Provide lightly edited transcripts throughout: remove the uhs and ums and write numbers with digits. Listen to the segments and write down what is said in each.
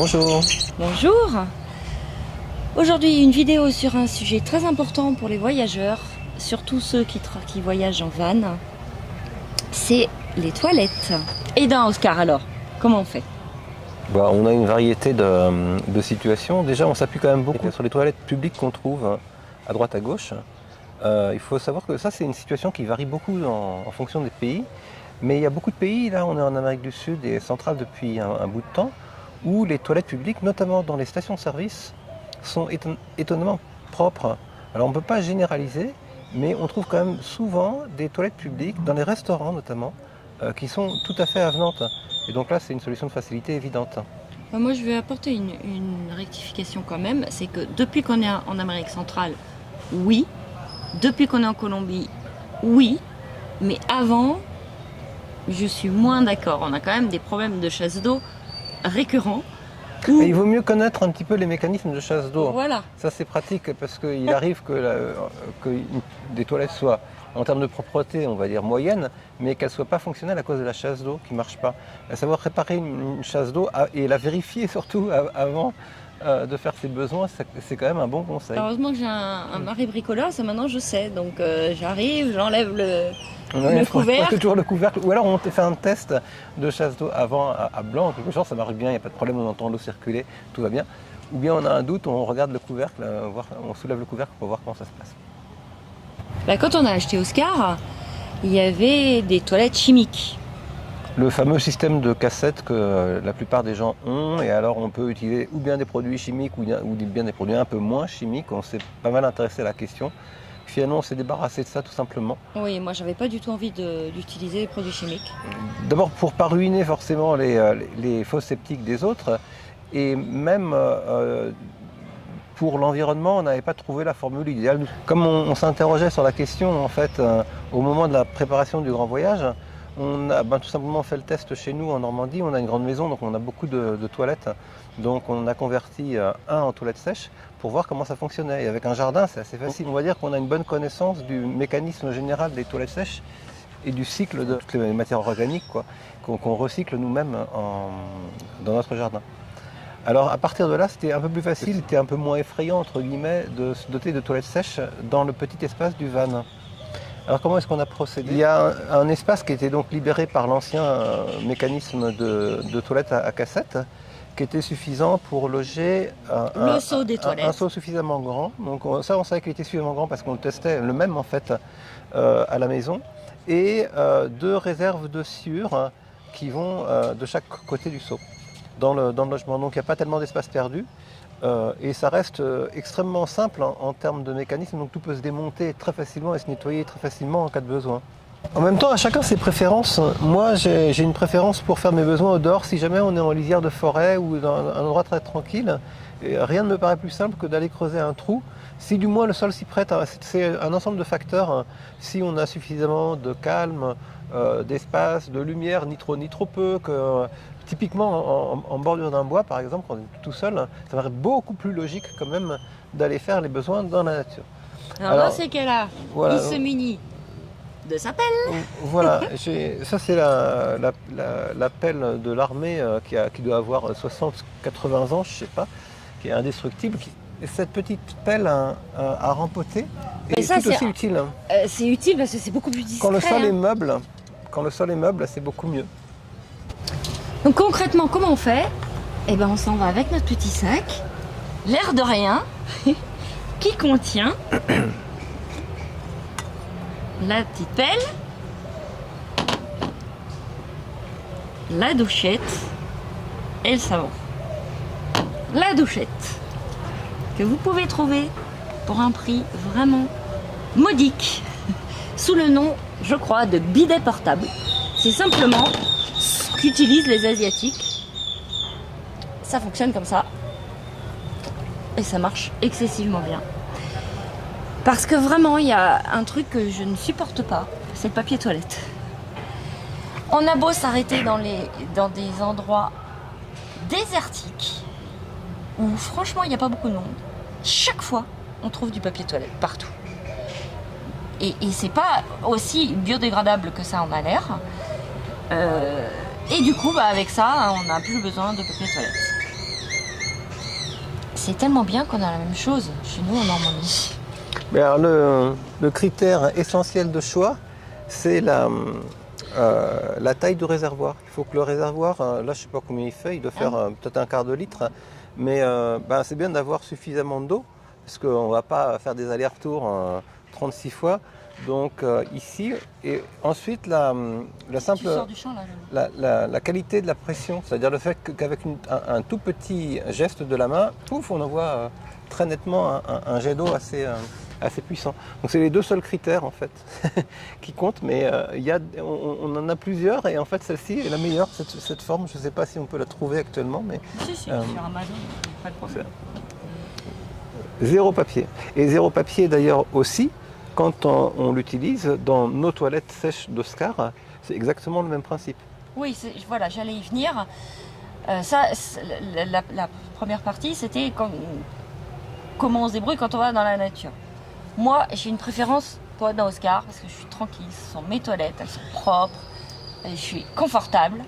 Bonjour. Bonjour. Aujourd'hui, une vidéo sur un sujet très important pour les voyageurs, surtout ceux qui voyagent en van. C'est les toilettes. Et dans Oscar, alors, comment on fait? On a une variété de situations. Déjà, on s'appuie quand même beaucoup sur les toilettes publiques qu'on trouve à droite à gauche. Il faut savoir que ça, c'est une situation qui varie beaucoup en fonction des pays. Mais il y a beaucoup de pays, là on est en Amérique du Sud et centrale depuis un bout de temps, où les toilettes publiques, notamment dans les stations-service, sont étonnamment propres. Alors on ne peut pas généraliser, mais on trouve quand même souvent des toilettes publiques, dans les restaurants notamment, qui sont tout à fait avenantes. Et donc là, c'est une solution de facilité évidente. Moi, je vais apporter une rectification quand même. C'est que depuis qu'on est en Amérique centrale, oui. Depuis qu'on est en Colombie, oui. Mais avant, je suis moins d'accord. On a quand même des problèmes de chasse d'eau récurrents. Et il vaut mieux connaître un petit peu les mécanismes de chasse d'eau. Voilà. Ça, c'est pratique parce qu'il arrive que des toilettes soient, en termes de propreté, on va dire moyennes, mais qu'elles ne soient pas fonctionnelles à cause de la chasse d'eau qui ne marche pas. À savoir réparer une chasse d'eau et la vérifier surtout avant de faire ses besoins, c'est quand même un bon conseil. Heureusement que j'ai un mari bricoleur, ça maintenant je sais. Donc j'arrive, j'enlève le couvercle. Toujours le couvercle. Ou alors on fait un test de chasse d'eau avant à blanc, quelque chose, ça marche bien, il n'y a pas de problème, on entend l'eau circuler, tout va bien. Ou bien on a un doute, on regarde le couvercle, on soulève le couvercle pour voir comment ça se passe. Quand on a acheté Oscar, il y avait des toilettes chimiques. Le fameux système de cassette que la plupart des gens ont, et alors on peut utiliser ou bien des produits chimiques ou bien des produits un peu moins chimiques. On s'est pas mal intéressé à la question. Finalement, on s'est débarrassé de ça tout simplement. Oui, moi j'avais pas du tout envie d'utiliser les produits chimiques. D'abord pour ne pas ruiner forcément les fosses septiques des autres, et même pour l'environnement, on n'avait pas trouvé la formule idéale. Comme on s'interrogeait sur la question en fait au moment de la préparation du grand voyage, on a tout simplement fait le test chez nous en Normandie. On a une grande maison, donc on a beaucoup de toilettes. Donc on a converti un en toilette sèche pour voir comment ça fonctionnait. Et avec un jardin, c'est assez facile. On va dire qu'on a une bonne connaissance du mécanisme général des toilettes sèches et du cycle de toutes les matières organiques qu'on recycle nous-mêmes dans notre jardin. Alors à partir de là, c'était un peu plus facile, c'était un peu moins effrayant entre guillemets de se doter de toilettes sèches dans le petit espace du van. Alors comment est-ce qu'on a procédé? Il y a un espace qui était donc libéré par l'ancien mécanisme de toilette à cassette, qui était suffisant pour loger le seau des toilettes. Un seau suffisamment grand. Donc ça, on savait qu'il était suffisamment grand parce qu'on le testait, le même en fait, à la maison. Et 2 réserves de sciure qui vont de chaque côté du seau dans le logement. Donc il n'y a pas tellement d'espace perdu. Et ça reste extrêmement simple en termes de mécanisme, donc tout peut se démonter très facilement et se nettoyer très facilement en cas de besoin. En même temps, à chacun ses préférences. Moi, j'ai une préférence pour faire mes besoins au dehors si jamais on est en lisière de forêt ou dans un endroit très tranquille. Et rien ne me paraît plus simple que d'aller creuser un trou. Si du moins le sol s'y prête, c'est un ensemble de facteurs. Si on a suffisamment de calme, d'espace, de lumière, ni trop peu, que typiquement en bordure d'un bois par exemple, quand on est tout seul, ça paraît beaucoup plus logique quand même d'aller faire les besoins dans la nature. Alors dans ces cas-là, voilà, il se munit de sa pelle. Voilà, ça c'est la pelle de l'armée qui doit avoir 60-80 ans, je sais pas, qui est indestructible. Et cette petite pelle à rempoter est tout aussi utile. C'est utile parce que c'est beaucoup plus discret. Quand le sol est meuble, c'est beaucoup mieux. Donc concrètement, comment on fait? On s'en va avec notre petit sac, l'air de rien, qui contient la petite pelle, la douchette et le savon. La douchette que vous pouvez trouver pour un prix vraiment modique sous le nom, je crois, de bidet portable. C'est simplement ce qu'utilisent les Asiatiques. Ça fonctionne comme ça et ça marche excessivement bien. Parce que vraiment, il y a un truc que je ne supporte pas, c'est le papier toilette. On a beau s'arrêter dans des endroits désertiques, où franchement, il n'y a pas beaucoup de monde. Chaque fois, on trouve du papier toilette partout. Et c'est pas aussi biodégradable que ça en a l'air. Et du coup, avec ça, on n'a plus besoin de papier toilette. c'est tellement bien qu'on a la même chose chez nous en Normandie. Mais alors, le critère essentiel de choix, c'est la taille du réservoir. Il faut que le réservoir, là je ne sais pas combien il fait, il doit faire peut-être un quart de litre, mais c'est bien d'avoir suffisamment d'eau, parce qu'on ne va pas faire des allers-retours 36 fois. Donc ici, et ensuite la simple, Tu sors du champ, là, la qualité de la pression, c'est-à-dire le fait qu'avec un tout petit geste de la main, pouf, on envoie très nettement un jet d'eau assez puissant. Donc c'est les deux seuls critères en fait qui comptent, mais on en a plusieurs et en fait celle-ci est la meilleure, cette forme. Je ne sais pas si on peut la trouver actuellement, mais si, sur Amazon, pas de problème. Zéro papier. Et zéro papier d'ailleurs aussi quand on l'utilise dans nos toilettes sèches d'Oscar, c'est exactement le même principe. Oui, voilà, j'allais y venir. La première partie, c'était comment on se débrouille quand on va dans la nature. Moi, j'ai une préférence pour être dans Oscar parce que je suis tranquille. Ce sont mes toilettes, elles sont propres, je suis confortable.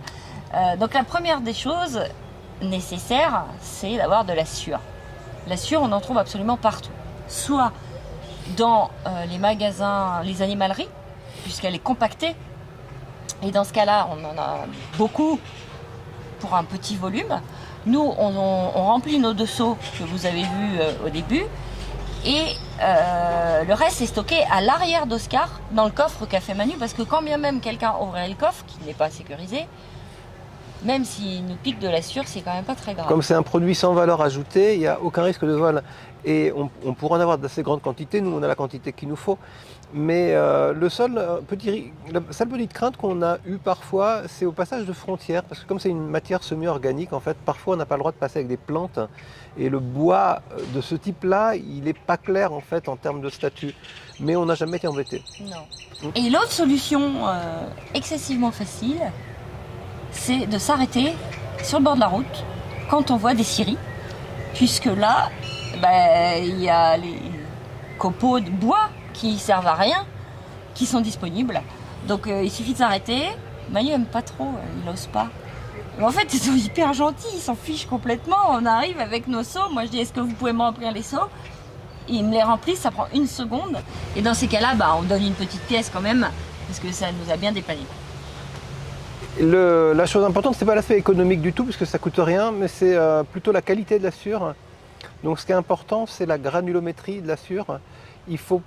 Donc la première des choses nécessaires, c'est d'avoir de la sueur. La sueur, on en trouve absolument partout. Soit dans les magasins, les animaleries, puisqu'elle est compactée. Et dans ce cas-là, on en a beaucoup pour un petit volume. Nous, on remplit nos 2 seaux que vous avez vus au début. Et le reste est stocké à l'arrière d'Oscar, dans le coffre qu'a fait Manu, parce que quand bien même quelqu'un ouvrirait le coffre, qui n'est pas sécurisé, même s'il nous pique de la sueur, c'est quand même pas très grave. Comme c'est un produit sans valeur ajoutée, il n'y a aucun risque de vol. Et on pourra en avoir d'assez grandes quantités, nous on a la quantité qu'il nous faut. Mais la seule petite crainte qu'on a eue parfois, c'est au passage de frontières. Parce que comme c'est une matière semi-organique, en fait, parfois on n'a pas le droit de passer avec des plantes. Et le bois de ce type-là, il n'est pas clair en fait en termes de statut. Mais on n'a jamais été embêté. Non. Et l'autre solution excessivement facile, c'est de s'arrêter sur le bord de la route quand on voit des scieries, puisque là, il y a les copeaux de bois qui servent à rien, qui sont disponibles. Donc il suffit de s'arrêter. Manu n'aime pas trop, il n'ose pas. Mais en fait, ils sont hyper gentils, ils s'en fichent complètement. On arrive avec nos seaux. Moi, je dis, est-ce que vous pouvez me remplir les seaux? Ils me les remplissent, ça prend 1 seconde. Et dans ces cas-là, on donne une petite pièce quand même, parce que ça nous a bien dépanné. La chose importante, c'est pas l'aspect économique du tout, parce que ça coûte rien, mais c'est plutôt la qualité de la sueur. Donc ce qui est important, c'est la granulométrie de la sueur. Il faut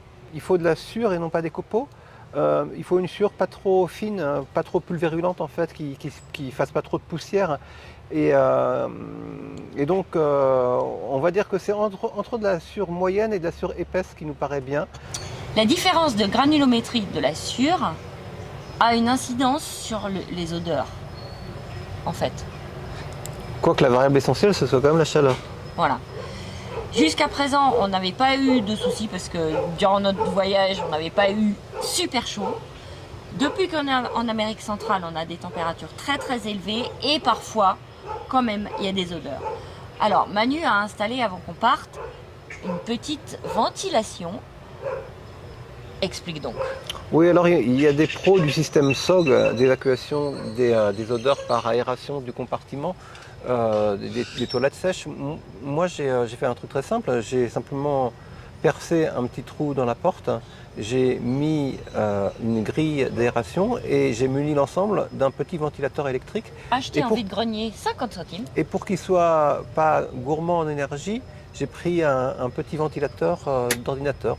de la sueur et non pas des copeaux. Il faut une sueur pas trop fine, pas trop pulvérulente en fait, qui fasse pas trop de poussière. Et donc on va dire que c'est entre de la sueur moyenne et de la sueur épaisse qui nous paraît bien. La différence de granulométrie de la sueur a une incidence sur les odeurs, en fait. Quoique la variable essentielle, ce soit quand même la chaleur. Voilà. Jusqu'à présent, on n'avait pas eu de soucis parce que durant notre voyage, on n'avait pas eu super chaud. Depuis qu'on est en Amérique centrale, on a des températures très très élevées et parfois, quand même, il y a des odeurs. Alors, Manu a installé, avant qu'on parte, une petite ventilation. Explique donc. Oui, alors il y a des pros du système SOG d'évacuation des odeurs par aération du compartiment. Des toilettes sèches. Moi j'ai fait un truc très simple, j'ai simplement percé un petit trou dans la porte, j'ai mis une grille d'aération et j'ai muni l'ensemble d'un petit ventilateur électrique. Acheté en vide-grenier, 50 centimes. Et pour qu'il ne soit pas gourmand en énergie, j'ai pris un petit ventilateur d'ordinateur,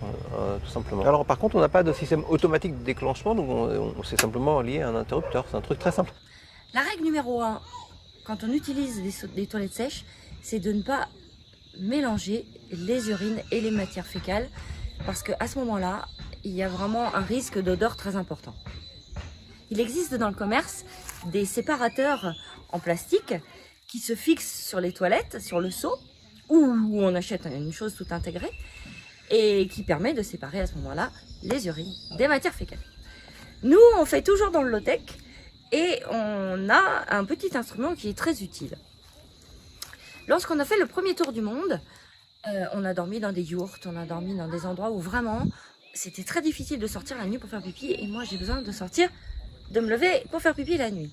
tout simplement. Alors par contre, on n'a pas de système automatique de déclenchement, donc on s'est simplement lié à un interrupteur, c'est un truc très simple. La règle numéro 1, quand on utilise des toilettes sèches, c'est de ne pas mélanger les urines et les matières fécales parce qu'à ce moment-là, il y a vraiment un risque d'odeur très important. Il existe dans le commerce des séparateurs en plastique qui se fixent sur les toilettes, sur le seau, ou on achète une chose tout intégrée et qui permet de séparer à ce moment-là les urines des matières fécales. Nous, on fait toujours dans le low-tech. Et on a un petit instrument qui est très utile. Lorsqu'on a fait le premier tour du monde, on a dormi dans des yourtes, on a dormi dans des endroits où vraiment c'était très difficile de sortir la nuit pour faire pipi. Et moi j'ai besoin de sortir, de me lever pour faire pipi la nuit.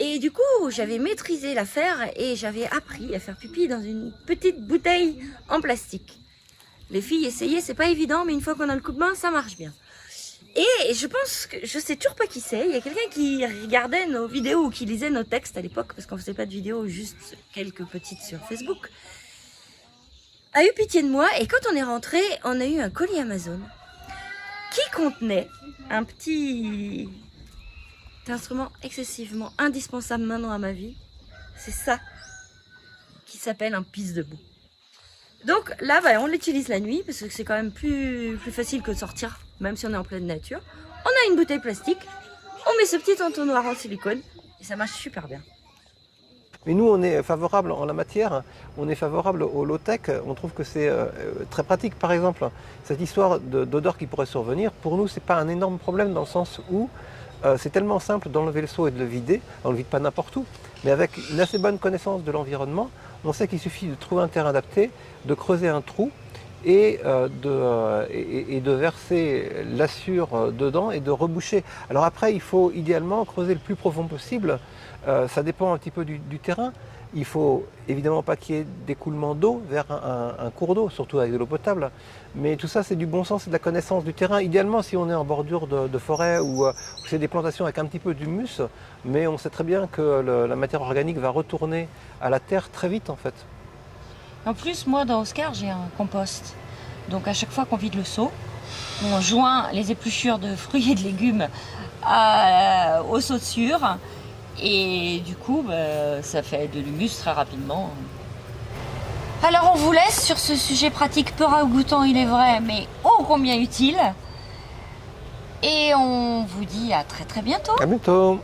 Et du coup, j'avais maîtrisé l'affaire et j'avais appris à faire pipi dans une petite bouteille en plastique. Les filles, essayez, c'est pas évident, mais une fois qu'on a le coup de main, ça marche bien. Et je pense que, je sais toujours pas qui c'est, il y a quelqu'un qui regardait nos vidéos ou qui lisait nos textes à l'époque, parce qu'on faisait pas de vidéos, juste quelques petites sur Facebook, a eu pitié de moi, et quand on est rentré, on a eu un colis Amazon qui contenait un petit instrument excessivement indispensable maintenant à ma vie. C'est ça qui s'appelle un pisse debout. Donc là, on l'utilise la nuit parce que c'est quand même plus facile que de sortir, même si on est en pleine nature. On a une bouteille plastique, on met ce petit entonnoir en silicone et ça marche super bien. Mais nous, on est favorable en la matière, on est favorable au low-tech, on trouve que c'est très pratique. Par exemple, cette histoire d'odeur qui pourrait survenir, pour nous, c'est pas un énorme problème dans le sens où c'est tellement simple d'enlever le seau et de le vider, on ne le vide pas n'importe où, mais avec une assez bonne connaissance de l'environnement, on sait qu'il suffit de trouver un terrain adapté, de creuser un trou et de verser l'assure dedans et de reboucher. Alors après, il faut idéalement creuser le plus profond possible. Ça dépend un petit peu du terrain. Il faut évidemment pas qu'il y ait d'écoulement d'eau vers un cours d'eau, surtout avec de l'eau potable. Mais tout ça, c'est du bon sens et de la connaissance du terrain. Idéalement, si on est en bordure de forêt ou c'est des plantations avec un petit peu d'humus, mais on sait très bien que la matière organique va retourner à la terre très vite en fait. En plus, moi, dans Oscar, j'ai un compost. Donc, à chaque fois qu'on vide le seau, on joint les épluchures de fruits et de légumes au seau de sûre. Et du coup, ça fait de l'humus très rapidement. Alors, on vous laisse sur ce sujet pratique peu ragoûtant, il est vrai, mais ô combien utile. Et on vous dit à très très bientôt. À bientôt.